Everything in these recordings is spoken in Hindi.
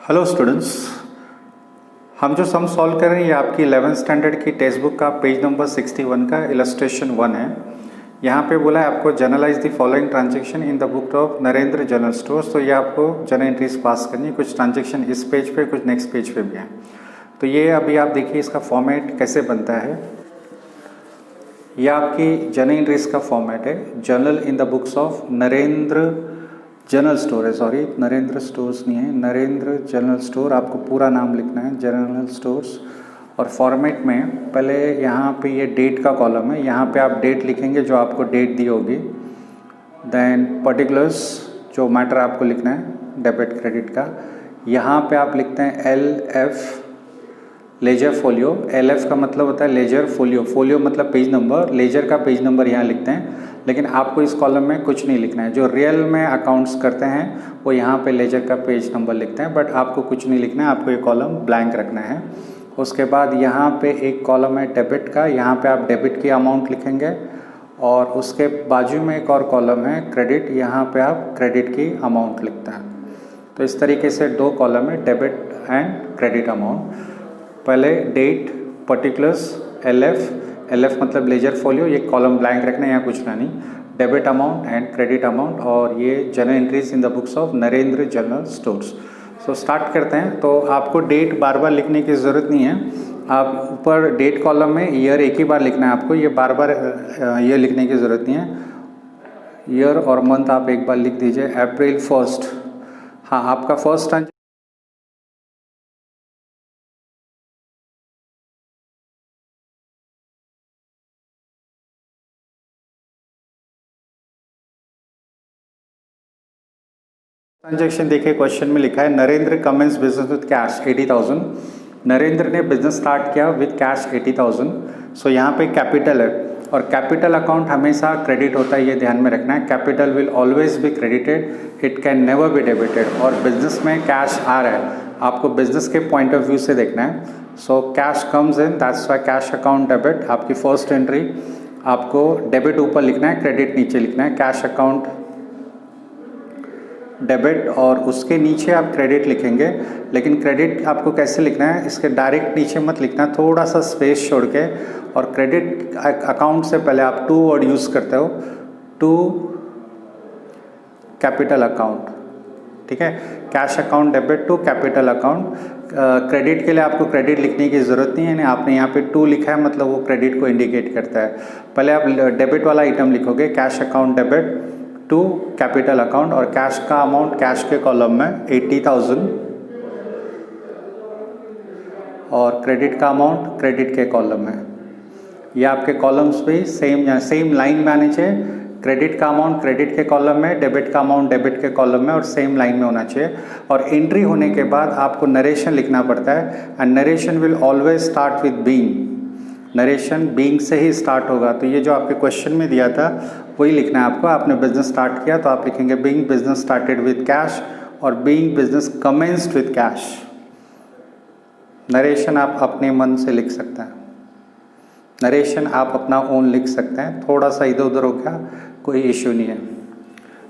हेलो स्टूडेंट्स, हम जो सम सॉल्व कर रहे हैं ये आपकी 11th स्टैंडर्ड की टेक्स्ट बुक का पेज नंबर 61 का इलस्ट्रेशन 1 है। यहाँ पे बोला है आपको journalise the following transaction in the book of Narendra general stores. तो ये आपको जनरल एंट्रीज पास करनी है। कुछ ट्रांजेक्शन इस पेज पे, कुछ नेक्स्ट पेज पे भी हैं। तो ये अभी आप देखिए इसका फॉर्मेट कैसे बनता है। ये आपकी जनरल एंट्रीज का फॉर्मेट है। Journal in the books of Narendra general store है, सॉरी नरेंद्र स्टोर्स नहीं है, नरेंद्र जनरल स्टोर। आपको पूरा नाम लिखना है जनरल स्टोर्स। और फॉर्मेट में पहले यहाँ पे ये डेट का कॉलम है, यहाँ पे आप डेट लिखेंगे जो आपको डेट दी होगी। देन पर्टिकुलर्स जो मैटर आपको लिखना है डेबिट क्रेडिट का, यहाँ पे आप लिखते हैं LF लेजर फोलियो। LF का मतलब होता है लेजर फोलियो, फोलियो मतलब पेज नंबर, लेजर का पेज नंबर यहाँ लिखते हैं। लेकिन आपको इस कॉलम में कुछ नहीं लिखना है। जो रियल में अकाउंट्स करते हैं वो यहाँ पे लेजर का पेज नंबर लिखते हैं, बट आपको कुछ नहीं लिखना है। आपको ये कॉलम ब्लैंक रखना है। उसके बाद यहाँ पे एक कॉलम है डेबिट का, यहाँ पे आप डेबिट की अमाउंट लिखेंगे। और उसके बाजू में एक और कॉलम है क्रेडिट, यहाँ पे आप क्रेडिट की अमाउंट लिखते हैं। तो इस तरीके से दो कॉलम है, डेबिट एंड क्रेडिट अमाउंट। पहले डेट, पर्टिकुलर्स, LF मतलब लेजर फोलियो, ये कॉलम ब्लैंक रखना है, यहाँ कुछ ना नहीं। Debit amount and credit amount, और ये general entries in the books of Narendra general stores. So start करते हैं। तो आपको डेट बार बार लिखने की ज़रूरत नहीं है। आप ऊपर डेट कॉलम में ईयर एक ही बार लिखना है आपको, ये बार बार ईयर लिखने की ज़रूरत नहीं है। ईयर और मंथ आप एक बार लिख दीजिए। अप्रैल 1, हाँ आपका फर्स्ट ट्रांजेक्शन देखिए, क्वेश्चन में लिखा है Narendra commences business with cash 80,000। Narendra ने बिजनेस स्टार्ट किया विद कैश 80,000। सो यहाँ पे कैपिटल है, और कैपिटल अकाउंट हमेशा क्रेडिट होता है, ये ध्यान में रखना है। Capital will always be credited, it can never be debited. और बिजनेस में कैश आ रहा है, आपको बिजनेस के पॉइंट ऑफ व्यू से देखना है। So cash comes in, that's why cash account debit. आपकी फर्स्ट एंट्री, आपको डेबिट ऊपर लिखना है, क्रेडिट नीचे लिखना है। कैश अकाउंट डेबिट, और उसके नीचे आप क्रेडिट लिखेंगे। लेकिन क्रेडिट आपको कैसे लिखना है, इसके डायरेक्ट नीचे मत लिखना, थोड़ा सा स्पेस छोड़ के। और क्रेडिट अकाउंट से पहले आप टू वर्ड यूज़ करते हो, टू कैपिटल अकाउंट, ठीक है। Cash account debit to capital account. Credit के लिए आपको क्रेडिट लिखने की ज़रूरत नहीं है, यानी आपने यहाँ पे टू लिखा है मतलब वो क्रेडिट को इंडिकेट करता है। पहले आप डेबिट वाला आइटम लिखोगे, cash account debit to capital account, और कैश का अमाउंट कैश के कॉलम में 80,000, और क्रेडिट का अमाउंट क्रेडिट के कॉलम में। ये आपके कॉलम्स भी सेम लाइन में आने चाहिए। क्रेडिट का अमाउंट क्रेडिट के कॉलम में, डेबिट का अमाउंट डेबिट के कॉलम में, और सेम लाइन में होना चाहिए। और एंट्री होने के बाद आपको नरेशन लिखना पड़ता है, and narration will always start with being. Narration being से ही स्टार्ट होगा। तो ये जो आपके क्वेश्चन में दिया था वही लिखना है आपको। आपने बिजनेस स्टार्ट किया तो आप लिखेंगे being business started with cash, और being business commenced with cash. Narration आप अपने मन से लिख सकते हैं, नरेशन आप अपना ओन लिख सकते हैं। थोड़ा सा इधर उधर हो गया कोई इश्यू नहीं है।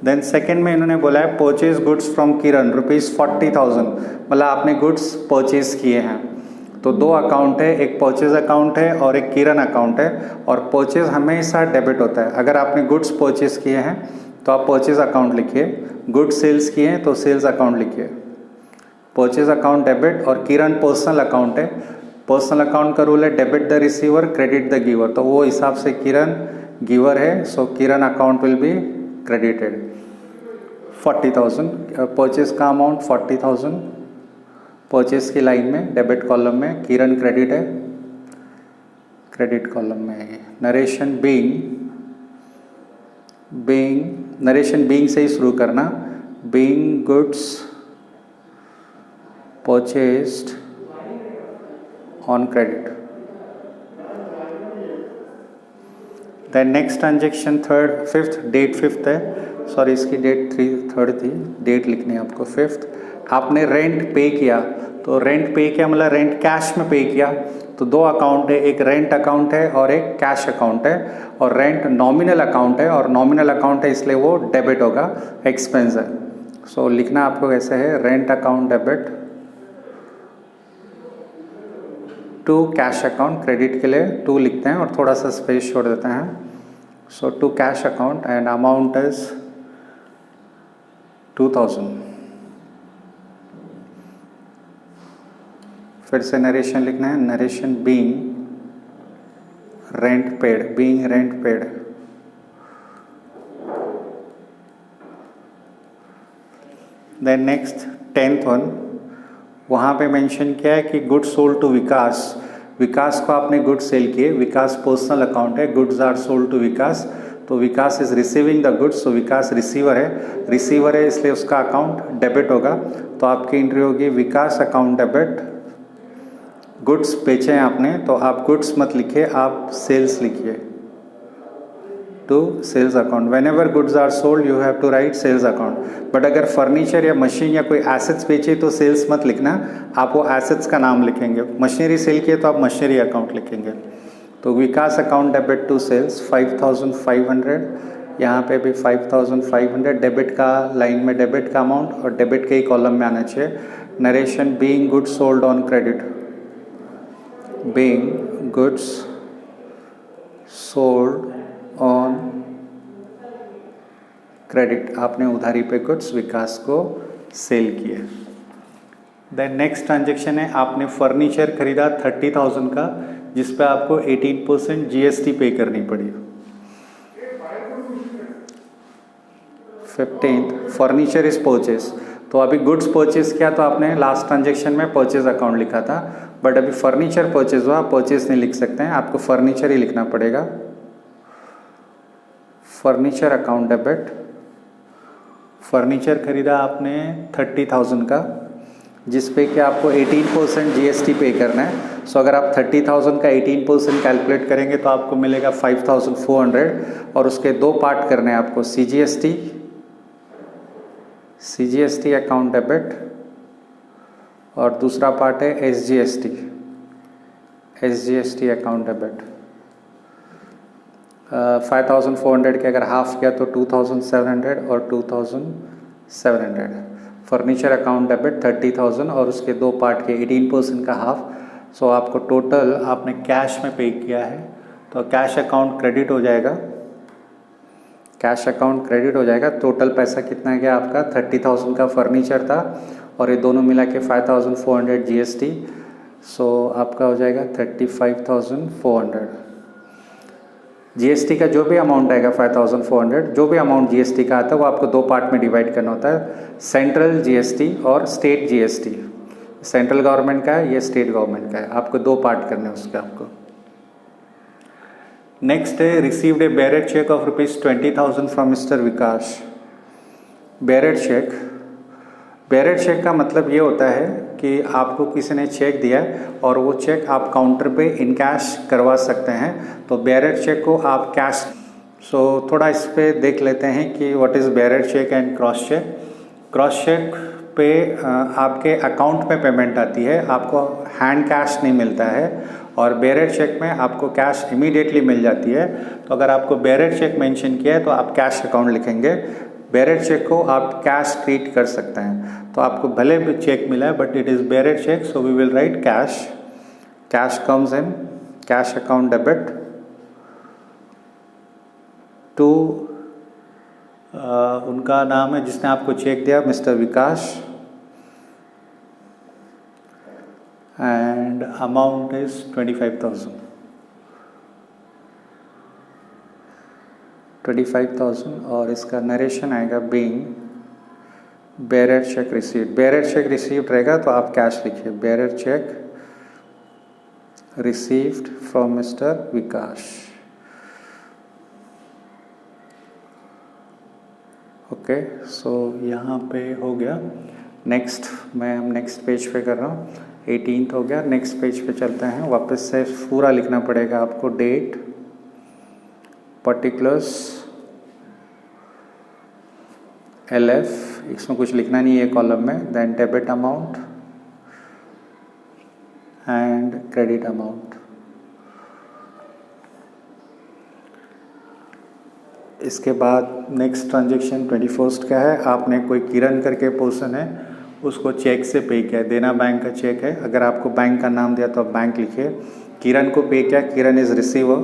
देन सेकेंड में इन्होंने बोला है परचेज गुड्स फ्रॉम किरण ₹40,000, मतलब आपने गुड्स परचेज किए हैं। तो दो अकाउंट है, एक परचेज अकाउंट है और एक किरण अकाउंट है। और परचेज हमेशा डेबिट होता है। अगर आपने गुड्स परचेज किए हैं तो आप परचेज अकाउंट लिखिए, गुड्स सेल्स किए हैं तो सेल्स अकाउंट लिखिए। परचेज अकाउंट डेबिट, और किरण पर्सनल अकाउंट है। पर्सनल अकाउंट का रूल है debit the receiver credit the giver, तो वो हिसाब से किरण गिवर है, so Kiran account will be credited. 40,000 purchase का अमाउंट 40,000 परचेज की लाइन में, डेबिट कॉलम में, किरण क्रेडिट है, क्रेडिट कॉलम में है। नरेशन नरेशन बीइंग से ही शुरू करना, being goods purchased on credit. Then next transaction fifth, date fifth है, सॉरी इसकी डेट 3 थी, डेट लिखनी है आपको 5th। आपने रेंट पे किया, तो रेंट पे किया मतलब रेंट कैश में पे किया। तो दो अकाउंट है, एक रेंट अकाउंट है और एक कैश अकाउंट है। और रेंट नॉमिनल अकाउंट है, और नॉमिनल अकाउंट है इसलिए वो डेबिट होगा, एक्सपेंस है। सो लिखना आपको कैसे है, rent account debit to cash account, credit के लिए टू लिखते हैं और थोड़ा सा स्पेस छोड़ देते हैं. So to cash account and amount is 2000. फिर से नरेशन लिखना है. Narration being rent paid. Then next 10th one, वहाँ पे मेंशन किया है कि goods sold to Vikas. Vikas को आपने गुड्स सेल किए. विकास पर्सनल अकाउंट है. Goods are sold to Vikas. तो Vikas is receiving the goods. So Vikas receiver है इसलिए उसका अकाउंट डेबिट होगा. तो आपकी एंट्री होगी विकास अकाउंट डेबिट. गुड्स बेचे हैं आपने तो आप गुड्स मत लिखिए, आप सेल्स लिखिए. To sales account. Whenever goods are sold you have to write sales account. But अगर फर्नीचर या मशीन या कोई एसेट्स बेचे तो सेल्स मत लिखना, आप वो एसेट्स का नाम लिखेंगे. मशीनरी सेल किए तो आप मशीनरी अकाउंट लिखेंगे. तो विकास अकाउंट डेबिट टू सेल्स 5500. यहाँ पे भी 5500 डेबिट का लाइन में डेबिट का अमाउंट और डेबिट के ही कॉलम में आना चाहिए. Narration being goods sold on credit. Being goods sold on credit, आपने उधारी पे गुड्स विकास को सेल किए. देन नेक्स्ट ट्रांजेक्शन है, आपने फर्नीचर खरीदा 30,000 का जिस पे आपको 18% GST पे करनी पड़ी. 15th furniture is purchase. तो अभी गुड्स परचेज किया तो आपने लास्ट ट्रांजेक्शन में परचेज अकाउंट लिखा था, बट अभी फर्नीचर परचेज हुआ, परचेज नहीं लिख सकते हैं, आपको फर्नीचर ही लिखना पड़ेगा. Furniture account debit. फर्नीचर खरीदा आपने 30,000 का जिस पे कि आपको 18% GST पे करना है. सो अगर आप 30,000 का 18% कैलकुलेट करेंगे तो आपको मिलेगा 5,400 और उसके दो पार्ट करने हैं आपको. CGST अकाउंट डेबिट और दूसरा पार्ट है SGST अकाउंट डेबिट. 5,400 के अगर हाफ किया तो 2,700 और 2,700. फर्नीचर अकाउंट डेबिट 30,000 और उसके दो पार्ट के 18% का हाफ. सो आपको टोटल आपने कैश में पे किया है तो कैश अकाउंट क्रेडिट हो जाएगा. टोटल पैसा कितना गया आपका 30,000 का फर्नीचर था और ये दोनों मिला के 5,400 GST. सो आपका हो जाएगा 35,400. GST का जो भी अमाउंट आएगा 5,400, जो भी अमाउंट GST का आता है वो आपको दो पार्ट में डिवाइड करना होता है, सेंट्रल GST और स्टेट GST. सेंट्रल गवर्नमेंट का है, ये स्टेट गवर्नमेंट का है, आपको दो पार्ट करने हैं उसके आपको. नेक्स्ट है received a bearer cheque of ₹20,000 from mister Vikas. Bearer cheque का मतलब ये होता है कि आपको किसी ने चेक दिया है और वो चेक आप काउंटर पे इन कैश करवा सकते हैं. तो बेरेड चेक को आप कैश. सो थोड़ा इस पे देख लेते हैं कि what is bearer cheque and cross cheque. Cross cheque पे आपके अकाउंट में पेमेंट आती है, आपको हैंड कैश नहीं मिलता है. और बेरेड चेक में आपको कैश इमीडिएटली मिल जाती है. तो अगर आपको बेरेड चेक मेंशन किया है तो आप कैश अकाउंट लिखेंगे. बेरेड चेक को आप कैश ट्रीट कर सकते हैं. तो आपको भले भी चेक मिला है but it is bearer cheque, so we will write cash. Cash comes in cash account debit to उनका नाम है जिसने आपको चेक दिया, mister Vikas, and amount is 25,000 और इसका नरेशन आएगा being bearer cheque received. Bearer cheque received रहेगा तो आप कैश लिखिए. Bearer cheque received from mister Vikas. Okay, so यहाँ पे हो गया. नेक्स्ट हम नेक्स्ट पेज पे कर रहा हूँ. 18th हो गया. नेक्स्ट पेज पे चलते हैं. वापस से पूरा लिखना पड़ेगा आपको. डेट, पर्टिकुलर्स, LF, इसमें कुछ लिखना नहीं है कॉलम में. Then debit amount and credit amount. इसके बाद नेक्स्ट ट्रांजेक्शन 21st का है. आपने कोई किरण करके पर्सन है उसको चेक से पे किया है, देना बैंक का चेक है। अगर आपको बैंक का नाम दिया तो आप बैंक लिखिए। किरण को पे किया, Kiran is receiver,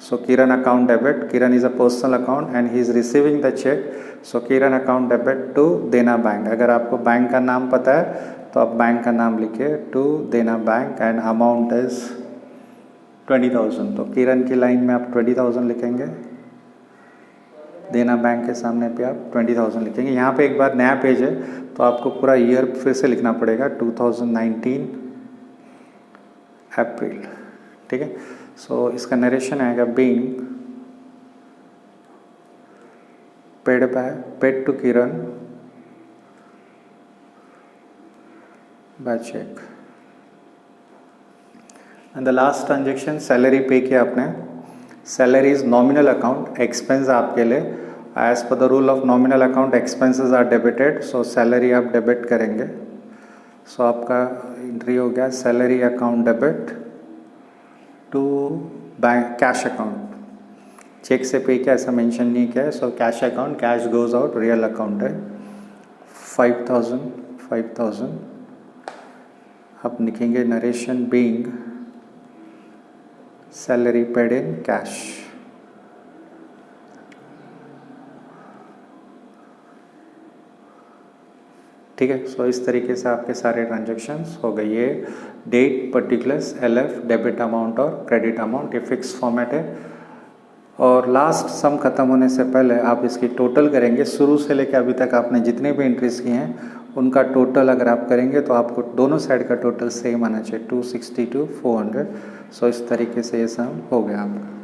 so Kiran account debit, Kiran is a personal account and he is receiving the cheque, so Kiran account debit to Dena bank. अगर आपको बैंक का नाम पता है तो आप बैंक का नाम लिखिए, to Dena bank, and amount is 20,000। तो किरण की लाइन में आप 20,000 लिखेंगे, देना बैंक के सामने पे आप 20,000 लिखेंगे। यहाँ पे एक बार नया पेज है तो आपको पूरा ईयर फिर से लिखना पड़ेगा, 2019 अप्रैल, ठीक है। सो इसका नरेशन आएगा, being paid to Kiran by cheque. And the last transaction salary pay किया आपने। Salary is nominal account, expense आपके लिए as per the rule of nominal account expenses are debited, so salary आप डेबिट करेंगे। सो आपका एंट्री हो गया salary account debit to bank cash account. Cheque से पे किया ऐसा मेंशन नहीं किया है, so cash account, cash goes out, real account है 5,000। आप लिखेंगे narration being salary paid in cash. ठीक है। सो इस तरीके से आपके सारे ट्रांजैक्शंस हो गए। ये date, particulars, LF, debit amount और क्रेडिट अमाउंट, ये फिक्स फॉर्मेट है। और लास्ट सम खत्म होने से पहले आप इसकी टोटल करेंगे, शुरू से लेकर अभी तक आपने जितने भी एंट्रीज किए हैं उनका टोटल अगर आप करेंगे तो आपको दोनों साइड का टोटल सेम आना चाहिए, 262 400। सो इस तरीके से ये सम हो गया आपका।